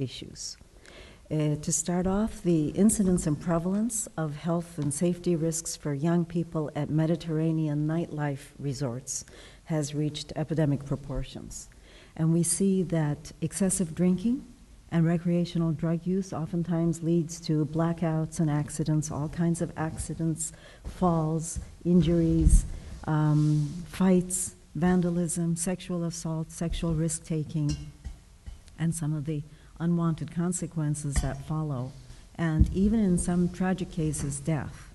issues. To start off, the incidence and prevalence of health and safety risks for young people at Mediterranean nightlife resorts has reached epidemic proportions. And we see that excessive drinking and recreational drug use oftentimes leads to blackouts and accidents, all kinds of accidents, falls, injuries, fights, vandalism, sexual assault, sexual risk-taking, and some of the unwanted consequences that follow, and even in some tragic cases, death.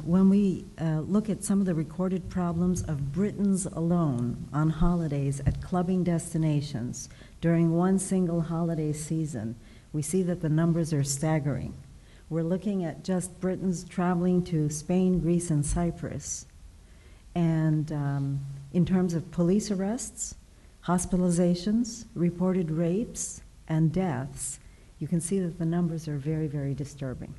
When we look at some of the recorded problems of Britons alone on holidays at clubbing destinations during one single holiday season, we see that the numbers are staggering. We're looking at just Britons traveling to Spain, Greece, and Cyprus. And in terms of police arrests, hospitalizations, reported rapes, and deaths, you can see that the numbers are very, very disturbing.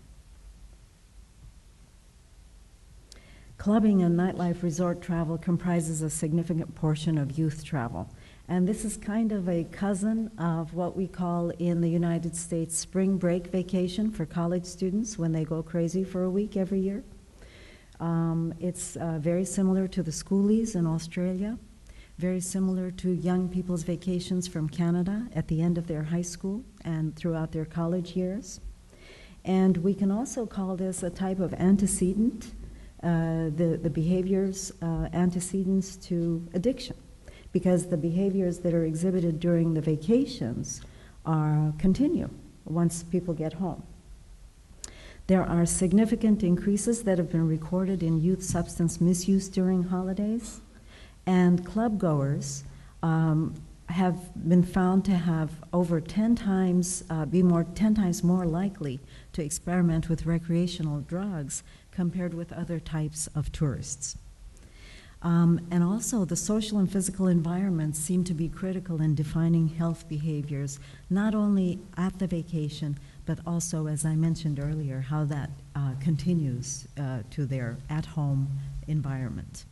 Clubbing and nightlife resort travel comprises a significant portion of youth travel. And this is kind of a cousin of what we call in the United States spring break vacation for college students when they go crazy for a week every year. It's very similar to the schoolies in Australia, very similar to young people's vacations from Canada at the end of their high school and throughout their college years. And we can also call this a type of antecedent, the behaviors antecedents to addiction, because the behaviors that are exhibited during the vacations continue once people get home. There are significant increases that have been recorded in youth substance misuse during holidays, and club goers have been found to have over 10 times, be 10 times more likely to experiment with recreational drugs compared with other types of tourists. And also the social and physical environments seem to be critical in defining health behaviors, not only at the vacation, but also, as I mentioned earlier, how that continues to their at-home environment.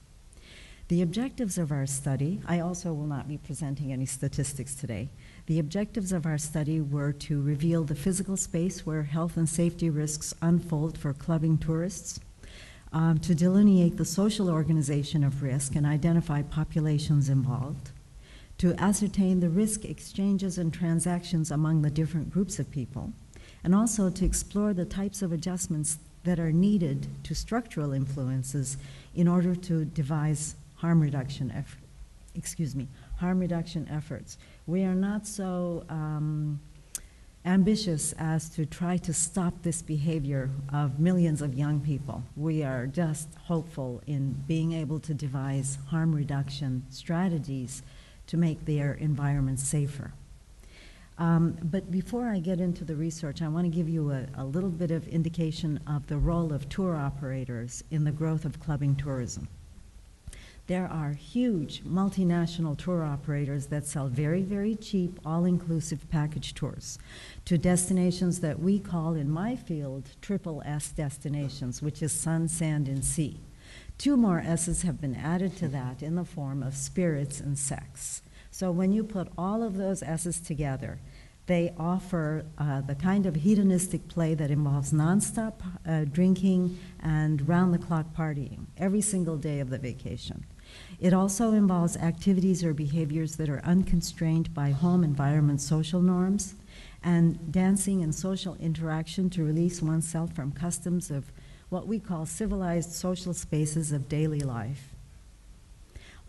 The objectives of our study, I also will not be presenting any statistics today. The objectives of our study were to reveal the physical space where health and safety risks unfold for clubbing tourists, to delineate the social organization of risk and identify populations involved, to ascertain the risk exchanges and transactions among the different groups of people, and also to explore the types of adjustments that are needed to structural influences in order to devise harm reduction efforts. We are not so ambitious as to try to stop this behavior of millions of young people. We are just hopeful in being able to devise harm reduction strategies to make their environment safer. But before I get into the research, I want to give you a little bit of indication of the role of tour operators in the growth of clubbing tourism. There are huge multinational tour operators that sell very, very cheap, all-inclusive package tours to destinations that we call, in my field, triple S destinations, which is sun, sand, and sea. 2 more S's have been added to that in the form of spirits and sex. So when you put all of those S's together, they offer the kind of hedonistic play that involves nonstop drinking and round-the-clock partying every single day of the vacation. It also involves activities or behaviors that are unconstrained by home environment social norms, and dancing and social interaction to release oneself from customs of what we call civilized social spaces of daily life.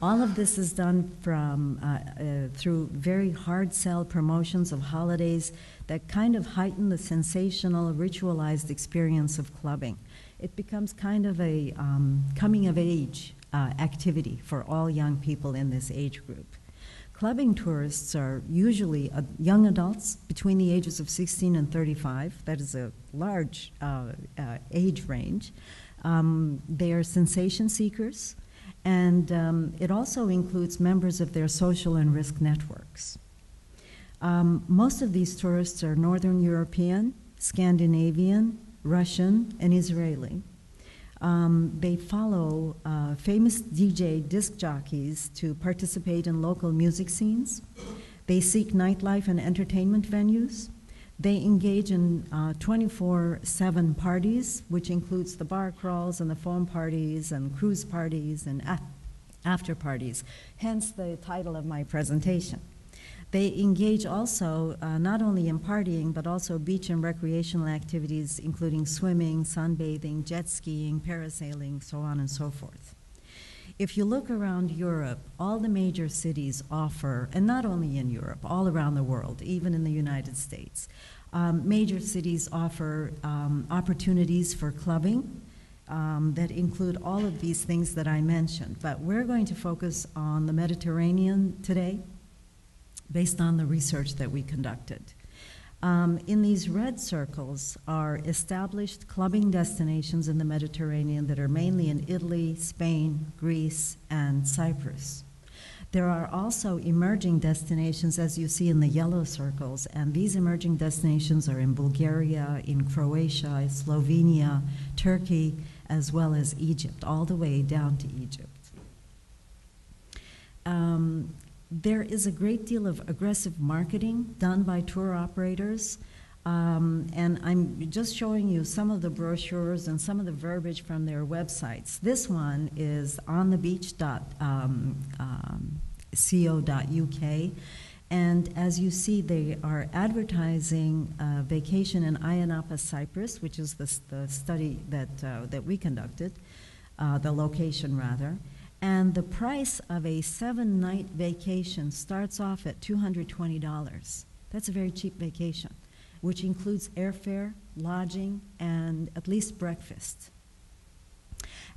All of this is done through very hard sell promotions of holidays that kind of heighten the sensational, ritualized experience of clubbing. It becomes kind of a coming of age activity for all young people in this age group. Clubbing tourists are usually young adults between the ages of 16 and 35. That is a large age range. They are sensation seekers, and it also includes members of their social and risk networks. Most of these tourists are Northern European, Scandinavian, Russian, and Israeli. They follow famous DJ disc jockeys to participate in local music scenes. They seek nightlife and entertainment venues. They engage in 24/7 parties, which includes the bar crawls and the foam parties and cruise parties and after parties, hence the title of my presentation. They engage also not only in partying, but also beach and recreational activities, including swimming, sunbathing, jet skiing, parasailing, so on and so forth. If you look around Europe, all the major cities offer, and not only in Europe, all around the world, even in the United States, major cities offer opportunities for clubbing that include all of these things that I mentioned. But we're going to focus on the Mediterranean today, based on the research that we conducted. In these red circles are established clubbing destinations in the Mediterranean that are mainly in Italy, Spain, Greece, and Cyprus. There are also emerging destinations, as you see in the yellow circles, and these emerging destinations are in Bulgaria, in Croatia, Slovenia, Turkey, as well as Egypt, all the way down to Egypt. There is a great deal of aggressive marketing done by tour operators, and I'm just showing you some of the brochures and some of the verbiage from their websites. This one is onthebeach.co.uk, and as you see, they are advertising vacation in Ayia Napa, Cyprus, which is the study that we conducted, the location rather. And the price of a 7-night vacation starts off at $220. That's a very cheap vacation, which includes airfare, lodging, and at least breakfast.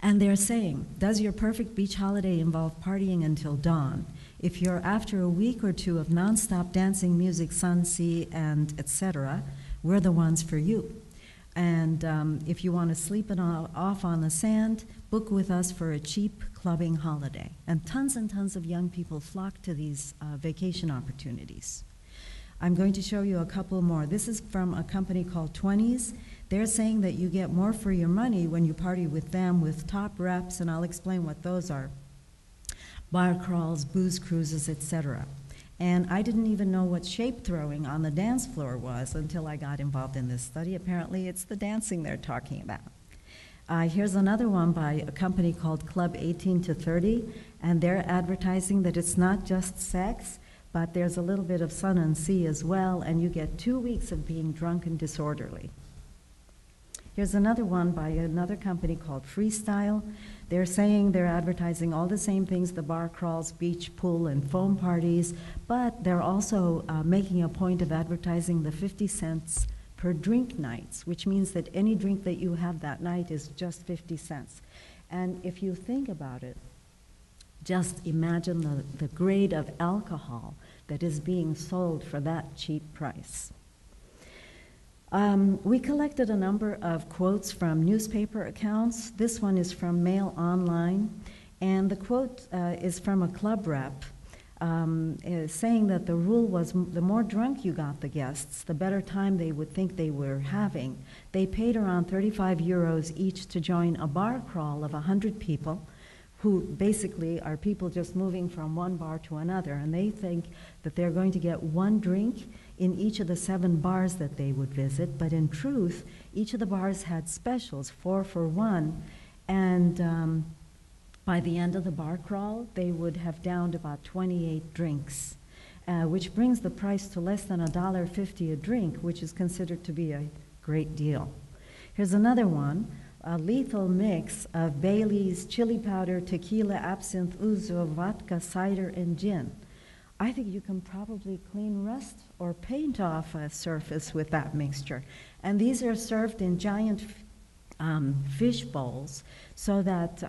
And they're saying, does your perfect beach holiday involve partying until dawn? If you're after a week or two of nonstop dancing, music, sun, sea, and etc., we're the ones for you. And if you want to sleep it off on the sand, book with us for a cheap clubbing holiday. And tons of young people flock to these vacation opportunities. I'm going to show you a couple more. This is from a company called 20s. They're saying that you get more for your money when you party with them with top reps, and I'll explain what those are. Bar crawls, booze cruises, etc. And I didn't even know what shape throwing on the dance floor was until I got involved in this study. Apparently, it's the dancing they're talking about. Here's another one by a company called Club 18 to 30, and they're advertising that it's not just sex, but there's a little bit of sun and sea as well, and you get 2 weeks of being drunk and disorderly. Here's another one by another company called Freestyle. They're saying they're advertising all the same things, the bar crawls, beach, pool, and foam parties, but they're also making a point of advertising the 50 cents per drink nights, which means that any drink that you have that night is just 50 cents. And if you think about it, just imagine the grade of alcohol that is being sold for that cheap price. We collected a number of quotes from newspaper accounts. This one is from Mail Online, and the quote is from a club rep saying that the rule was the more drunk you got the guests, the better time they would think they were having. They paid around 35 euros each to join a bar crawl of 100 people, who basically are people just moving from one bar to another, and they think that they're going to get one drink in each of the 7 bars that they would visit, but in truth, each of the bars had specials, 4 for 1, and by the end of the bar crawl, they would have downed about 28 drinks, which brings the price to less than $1.50 a drink, which is considered to be a great deal. Here's another one. A lethal mix of Bailey's, chili powder, tequila, absinthe, ouzo, vodka, cider, and gin. I think you can probably clean rust or paint off a surface with that mixture. And these are served in giant fish bowls so that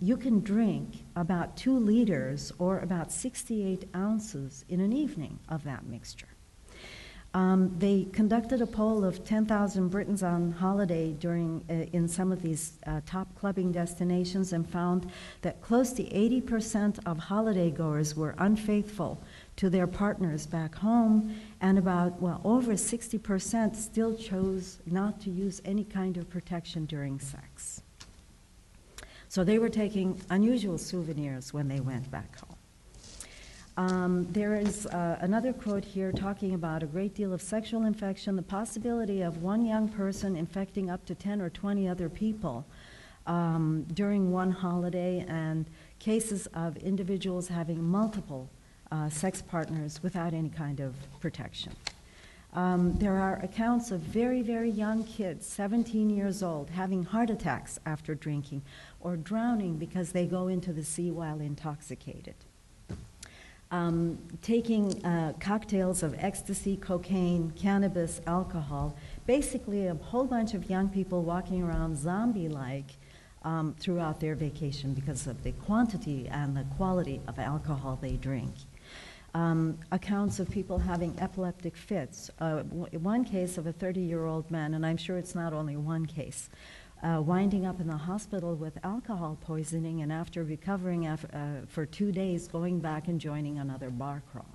you can drink about 2 liters or about 68 ounces in an evening of that mixture. They conducted a poll of 10,000 Britons on holiday in some of these top clubbing destinations and found that close to 80% of holiday goers were unfaithful to their partners back home, and about, well, over 60% still chose not to use any kind of protection during sex. So they were taking unusual souvenirs when they went back home. There is another quote here talking about a great deal of sexual infection, the possibility of one young person infecting up to 10 or 20 other people during one holiday, and cases of individuals having multiple sex partners without any kind of protection. There are accounts of very, very young kids, 17 years old, having heart attacks after drinking or drowning because they go into the sea while intoxicated. Taking cocktails of ecstasy, cocaine, cannabis, alcohol, basically a whole bunch of young people walking around zombie-like throughout their vacation because of the quantity and the quality of alcohol they drink. Accounts of people having epileptic fits. One case of a 30-year-old man, and I'm sure it's not only one case, winding up in the hospital with alcohol poisoning, and after recovering for 2 days, going back and joining another bar crawl.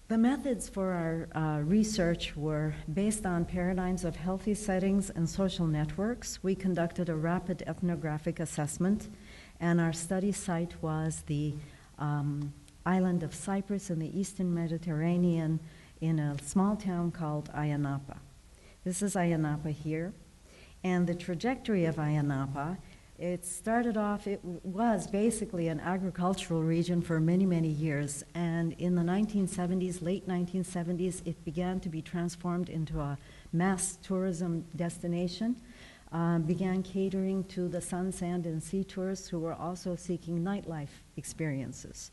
The methods for our research were based on paradigms of healthy settings and social networks. We conducted a rapid ethnographic assessment, and our study site was the island of Cyprus in the eastern Mediterranean in a small town called Ayia Napa. This is Ayia Napa here, and the trajectory of Ayia Napa, it started off, it was basically an agricultural region for many, many years, and in the 1970s, late 1970s, it began to be transformed into a mass tourism destination, began catering to the sun, sand, and sea tourists who were also seeking nightlife experiences.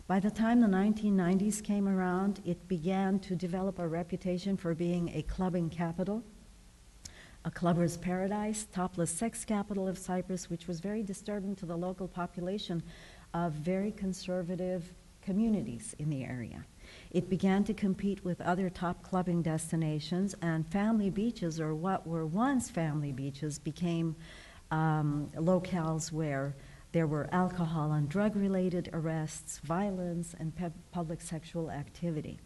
By the time the 1990s came around, it began to develop a reputation for being a clubbing capital, a clubber's paradise, topless sex capital of Cyprus, which was very disturbing to the local population of very conservative communities in the area. It began to compete with other top clubbing destinations, and family beaches, or what were once family beaches, became locales where there were alcohol and drug-related arrests, violence, and public sexual activity.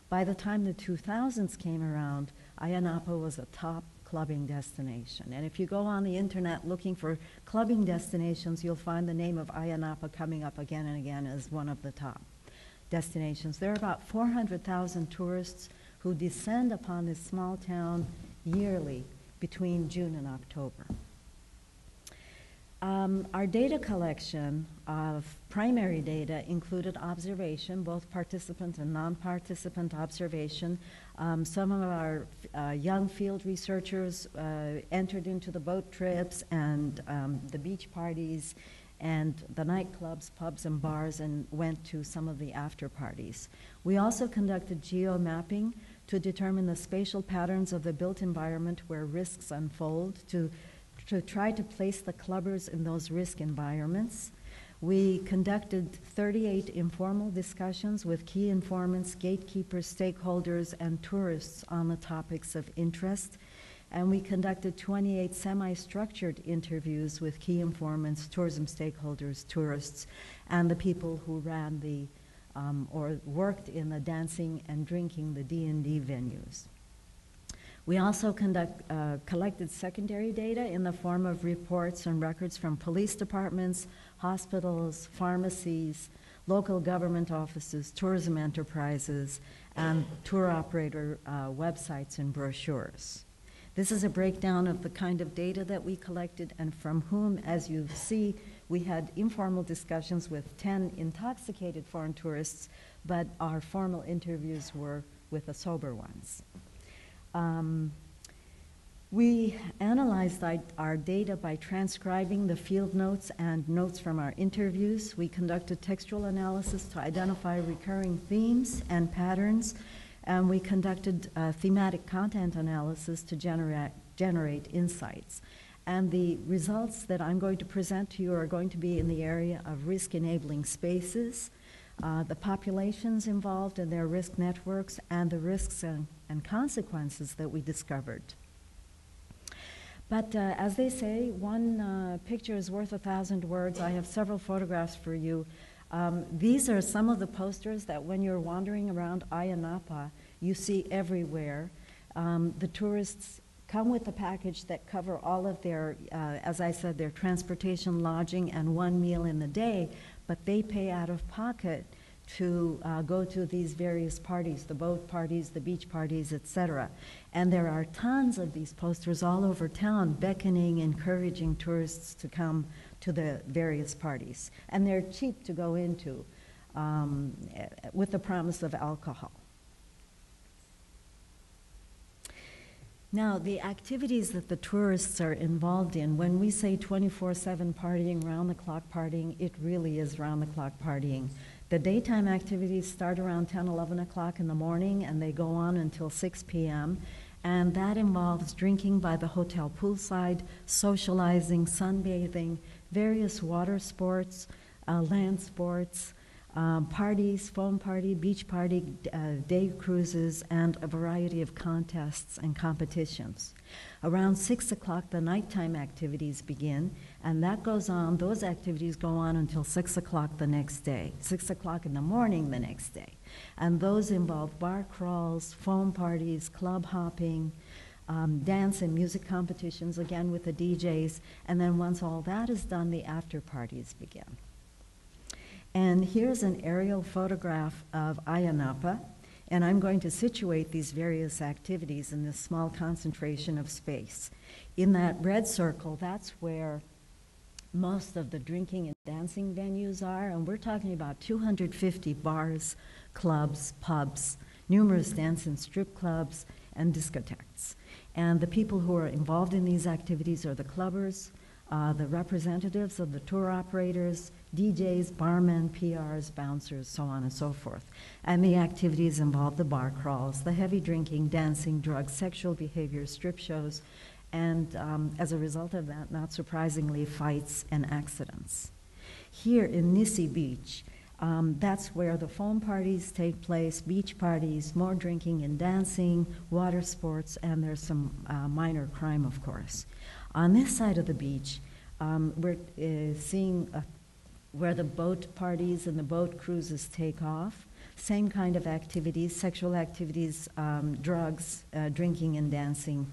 By the time the 2000s came around, Ayia Napa was a top clubbing destination. And if you go on the internet looking for clubbing destinations, you'll find the name of Ayia Napa coming up again and again as one of the top destinations. There are about 400,000 tourists who descend upon this small town yearly between June and October. Our data collection of primary data included observation, both participant and non-participant observation. Some of our young field researchers entered into the boat trips and the beach parties and the nightclubs, pubs, and bars, and went to some of the after parties. We also conducted geo-mapping to determine the spatial patterns of the built environment where risks unfold, to try to place the clubbers in those risk environments. We conducted 38 informal discussions with key informants, gatekeepers, stakeholders, and tourists on the topics of interest. And we conducted 28 semi-structured interviews with key informants, tourism stakeholders, tourists, and the people who ran the, or worked in the dancing and drinking, the D&D venues. We also collected secondary data in the form of reports and records from police departments, hospitals, pharmacies, local government offices, tourism enterprises, and tour operator websites and brochures. This is a breakdown of the kind of data that we collected and from whom, as you see, we had informal discussions with 10 intoxicated foreign tourists, but our formal interviews were with the sober ones. We analyzed our data by transcribing the field notes and notes from our interviews. We conducted textual analysis to identify recurring themes and patterns, and we conducted thematic content analysis to generate insights. And the results that I'm going to present to you are going to be in the area of risk-enabling spaces, the populations involved and their risk networks, and the risks and consequences that we discovered. But as they say, one picture is worth 1,000 words. I have several photographs for you. These are some of the posters that when you're wandering around Ayia Napa, you see everywhere. The tourists come with a package that cover all of their, as I said, their transportation, lodging, and one meal in the day. but they pay out of pocket to go to these various parties, the boat parties, the beach parties, etc. And there are tons of these posters all over town beckoning, encouraging tourists to come to the various parties. And they're cheap to go into with the promise of alcohol. Now, the activities that the tourists are involved in, when we say 24/7 partying, round-the-clock partying, it really is round-the-clock partying. The daytime activities start around 10, 11 o'clock in the morning, and they go on until 6 p.m., and that involves drinking by the hotel poolside, socializing, sunbathing, various water sports, land sports, parties, foam party, beach party, day cruises, and a variety of contests and competitions. Around 6 o'clock, the nighttime activities begin, and that goes on, those activities go on until 6 o'clock the next day, 6 o'clock in the morning the next day. And those involve bar crawls, foam parties, club hopping, dance and music competitions, again with the DJs, and then once all that is done, the after parties begin. And here's an aerial photograph of Ayanapa, and I'm going to situate these various activities in this small concentration of space. In that red circle, that's where most of the drinking and dancing venues are, and we're talking about 250 bars, clubs, pubs, numerous dance and strip clubs, and discotheques. And the people who are involved in these activities are the clubbers, the representatives of the tour operators, DJs, barmen, PRs, bouncers, so on and so forth. And the activities involve the bar crawls, the heavy drinking, dancing, drugs, sexual behavior, strip shows, and as a result of that, not surprisingly, fights and accidents. Here in Nissi Beach, that's where the foam parties take place, beach parties, more drinking and dancing, water sports, and there's some minor crime, of course. On this side of the beach, we're seeing where the boat parties and the boat cruises take off. Same kind of activities, sexual activities, drugs, drinking and dancing,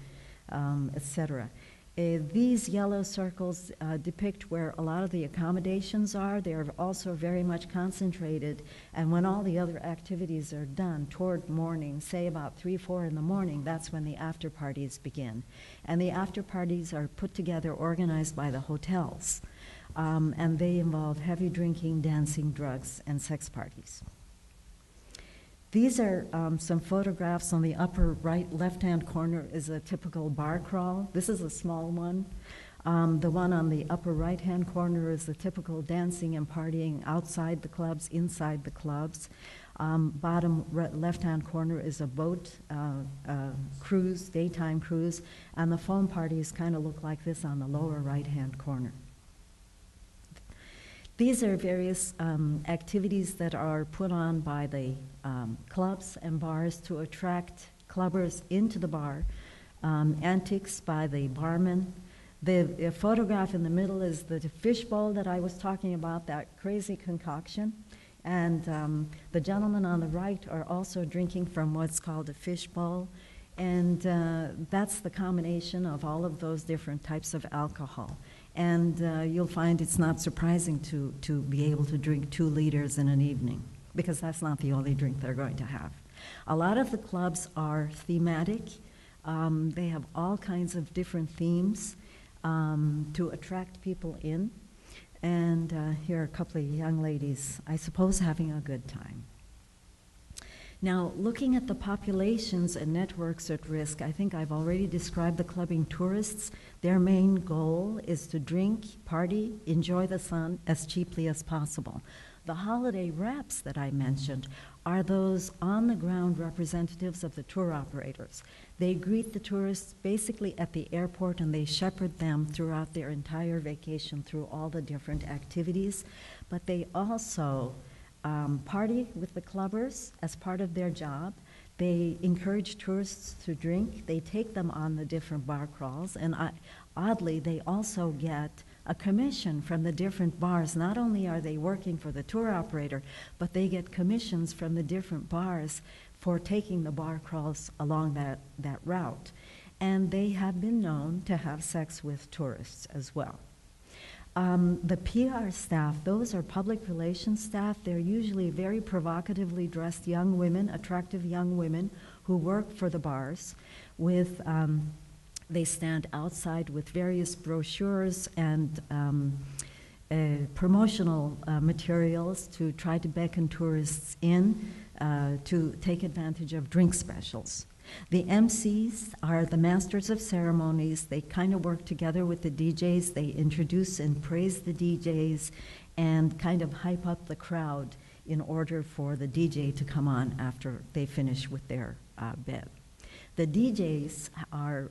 etc. These yellow circles depict where a lot of the accommodations are. They are also very much concentrated, and when all the other activities are done toward morning, say about 3, 4 in the morning, that's when the after parties begin. And the after parties are put together, organized by the hotels, and they involve heavy drinking, dancing, drugs, and sex parties. These are some photographs. On the upper right left-hand corner is a typical bar crawl. This is a small one. The one on the upper right-hand corner is the typical dancing and partying outside the clubs, inside the clubs. Bottom left-hand corner is a boat cruise, daytime cruise, and the foam parties kind of look like this on the lower right-hand corner. These are various activities that are put on by the clubs and bars to attract clubbers into the bar, antics by the barman. The photograph in the middle is the fishbowl that I was talking about, that crazy concoction. And the gentlemen on the right are also drinking from what's called a fishbowl. And that's the combination of all of those different types of alcohol. And you'll find it's not surprising to be able to drink 2 liters in an evening, because that's not the only drink they're going to have. A lot of the clubs are thematic. They have all kinds of different themes to attract people in. And here are a couple of young ladies, I suppose, having a good time. Now, looking at the populations and networks at risk, I think I've already described the clubbing tourists. Their main goal is to drink, party, enjoy the sun as cheaply as possible. The holiday reps that I mentioned are those on-the-ground representatives of the tour operators. They greet the tourists basically at the airport, and they shepherd them throughout their entire vacation through all the different activities. But they also party with the clubbers as part of their job. They encourage tourists to drink. They take them on the different bar crawls, and oddly, they also get a commission from the different bars. Not only are they working for the tour operator, but they get commissions from the different bars for taking the bar crawls along that route. And they have been known to have sex with tourists as well. The PR staff, those are public relations staff. They're usually very provocatively dressed young women, attractive young women who work for the bars with, they stand outside with various brochures and promotional materials to try to beckon tourists in to take advantage of drink specials. The MCs are the masters of ceremonies. They kind of work together with the DJs. They introduce and praise the DJs and kind of hype up the crowd in order for the DJ to come on after they finish with their bit. The DJs are,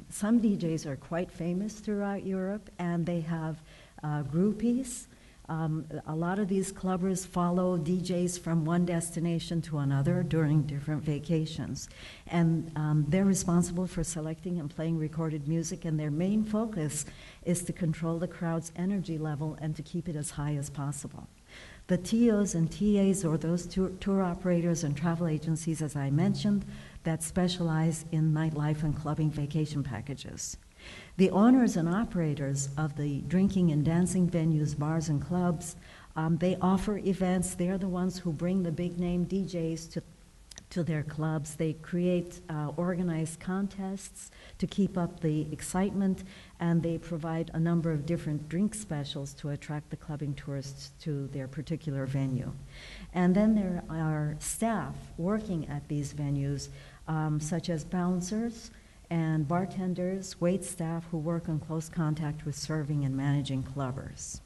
some DJs are quite famous throughout Europe, and they have groupies. A lot of these clubbers follow DJs from one destination to another during different vacations. And they're responsible for selecting and playing recorded music, and their main focus is to control the crowd's energy level and to keep it as high as possible. The TOs and TAs, or those tour operators and travel agencies, as I mentioned, that specialize in nightlife and clubbing vacation packages. The owners and operators of the drinking and dancing venues, bars and clubs, they offer events. They're the ones who bring the big name DJs to their clubs. They create organized contests to keep up the excitement, and they provide a number of different drink specials to attract the clubbing tourists to their particular venue. And then there are staff working at these venues, such as bouncers and bartenders, wait staff who work in close contact with serving and managing clubbers.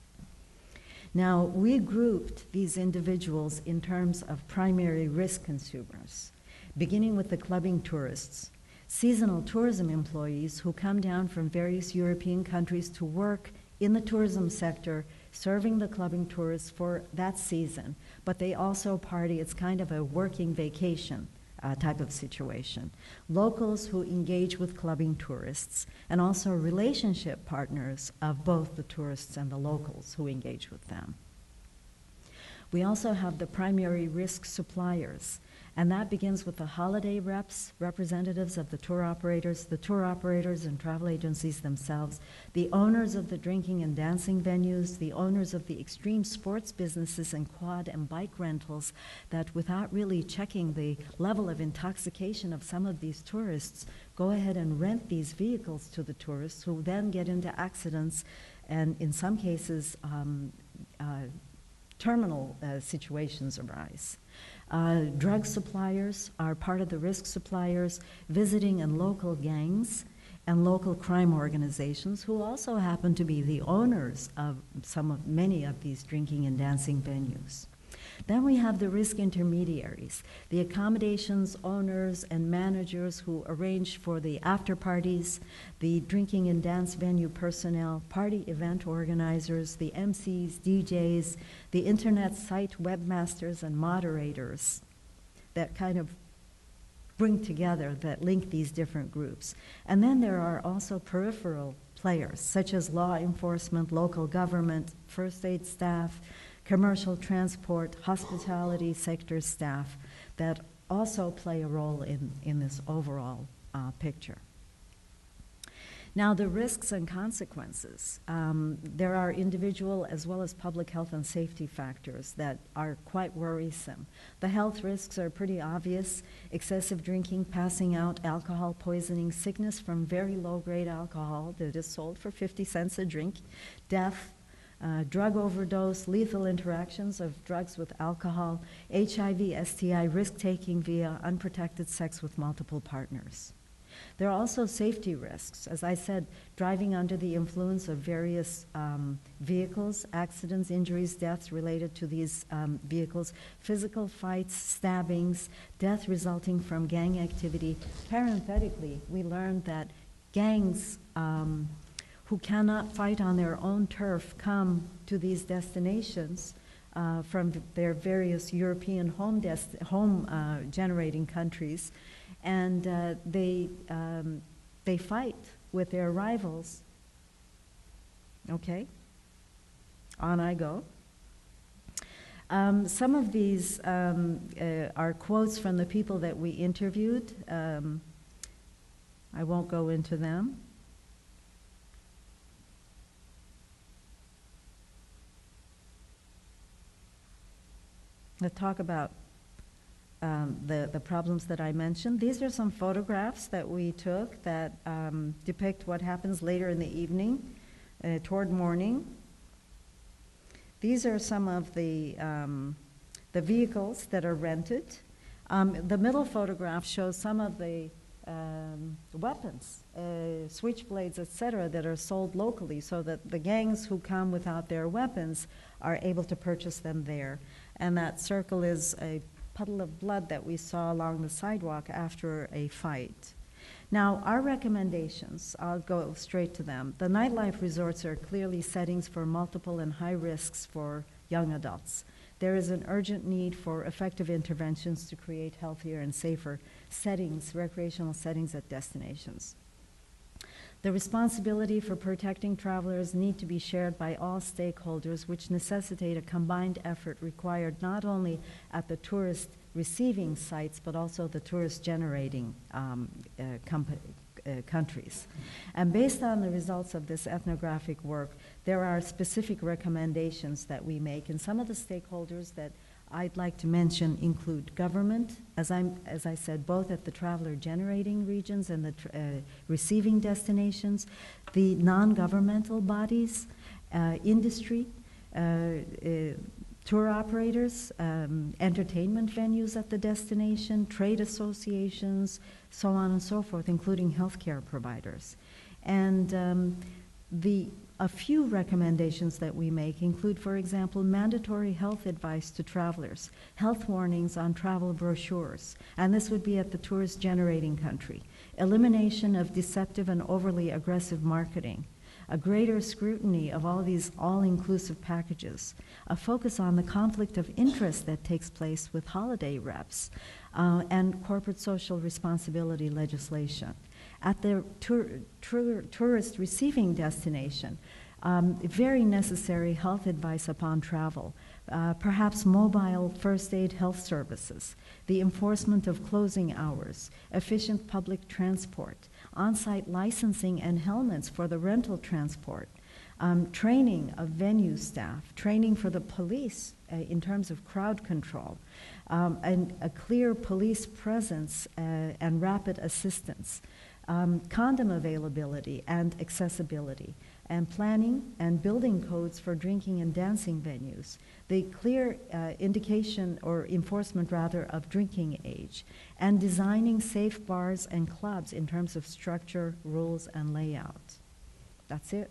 Now, we grouped these individuals in terms of primary risk consumers, beginning with the clubbing tourists, seasonal tourism employees who come down from various European countries to work in the tourism sector, serving the clubbing tourists for that season, but they also party. It's kind of a working vacation type of situation. Locals who engage with clubbing tourists, and also relationship partners of both the tourists and the locals who engage with them. We also have the primary risk suppliers, and that begins with the holiday reps, representatives of the tour operators and travel agencies themselves, the owners of the drinking and dancing venues, the owners of the extreme sports businesses and quad and bike rentals that, without really checking the level of intoxication of some of these tourists, go ahead and rent these vehicles to the tourists, who then get into accidents and, in some cases, terminal situations arise. Drug suppliers are part of the risk suppliers, visiting and local gangs and local crime organizations, who also happen to be the owners of many of these drinking and dancing venues. Then we have the risk intermediaries, the accommodations owners and managers who arrange for the after parties, the drinking and dance venue personnel, party event organizers, the MCs, DJs, the internet site webmasters and moderators that kind of bring together, that link these different groups. And then there are also peripheral players, such as law enforcement, local government, first aid staff, commercial transport, hospitality sector staff that also play a role in this overall picture. Now, the risks and consequences. There are individual as well as public health and safety factors that are quite worrisome. The health risks are pretty obvious: excessive drinking, passing out, alcohol poisoning, sickness from very low-grade alcohol that is sold for 50 cents a drink, death, drug overdose, lethal interactions of drugs with alcohol, HIV, STI, risk-taking via unprotected sex with multiple partners. There are also safety risks. As I said, driving under the influence of various vehicles, accidents, injuries, deaths related to these vehicles, physical fights, stabbings, death resulting from gang activity. Parenthetically, we learned that gangs who cannot fight on their own turf come to these destinations from their various European home generating countries, and they fight with their rivals. Okay, on I go. Some of these are quotes from the people that we interviewed. I won't go into them. let's talk about the problems that I mentioned. These are some photographs that we took that depict what happens later in the evening, toward morning. These are some of the vehicles that are rented. The middle photograph shows some of the weapons, switchblades, etc., that are sold locally, so that the gangs who come without their weapons are able to purchase them there. And that circle is a puddle of blood that we saw along the sidewalk after a fight. Now, our recommendations, I'll go straight to them. The nightlife resorts are clearly settings for multiple and high risks for young adults. There is an urgent need for effective interventions to create healthier and safer settings, recreational settings at destinations. The responsibility for protecting travelers need to be shared by all stakeholders, which necessitate a combined effort required not only at the tourist receiving sites, but also the tourist generating countries. And based on the results of this ethnographic work, there are specific recommendations that we make, and some of the stakeholders that I'd like to mention include government, as I said, both at the traveler generating regions and the receiving destinations, the non-governmental bodies, industry, tour operators, entertainment venues at the destination, trade associations, so on and so forth, including healthcare providers. And a few recommendations that we make include, for example, mandatory health advice to travelers, health warnings on travel brochures, and this would be at the tourist generating country, elimination of deceptive and overly aggressive marketing, a greater scrutiny of all these all-inclusive packages, a focus on the conflict of interest that takes place with holiday reps, and corporate social responsibility legislation. At the tourist receiving destination, very necessary health advice upon travel, perhaps mobile first aid health services, the enforcement of closing hours, efficient public transport, on-site licensing and helmets for the rental transport, training of venue staff, training for the police in terms of crowd control, and a clear police presence and rapid assistance, condom availability and accessibility, and planning and building codes for drinking and dancing venues, the clear indication or enforcement rather of drinking age, and designing safe bars and clubs in terms of structure, rules, and layout. That's it.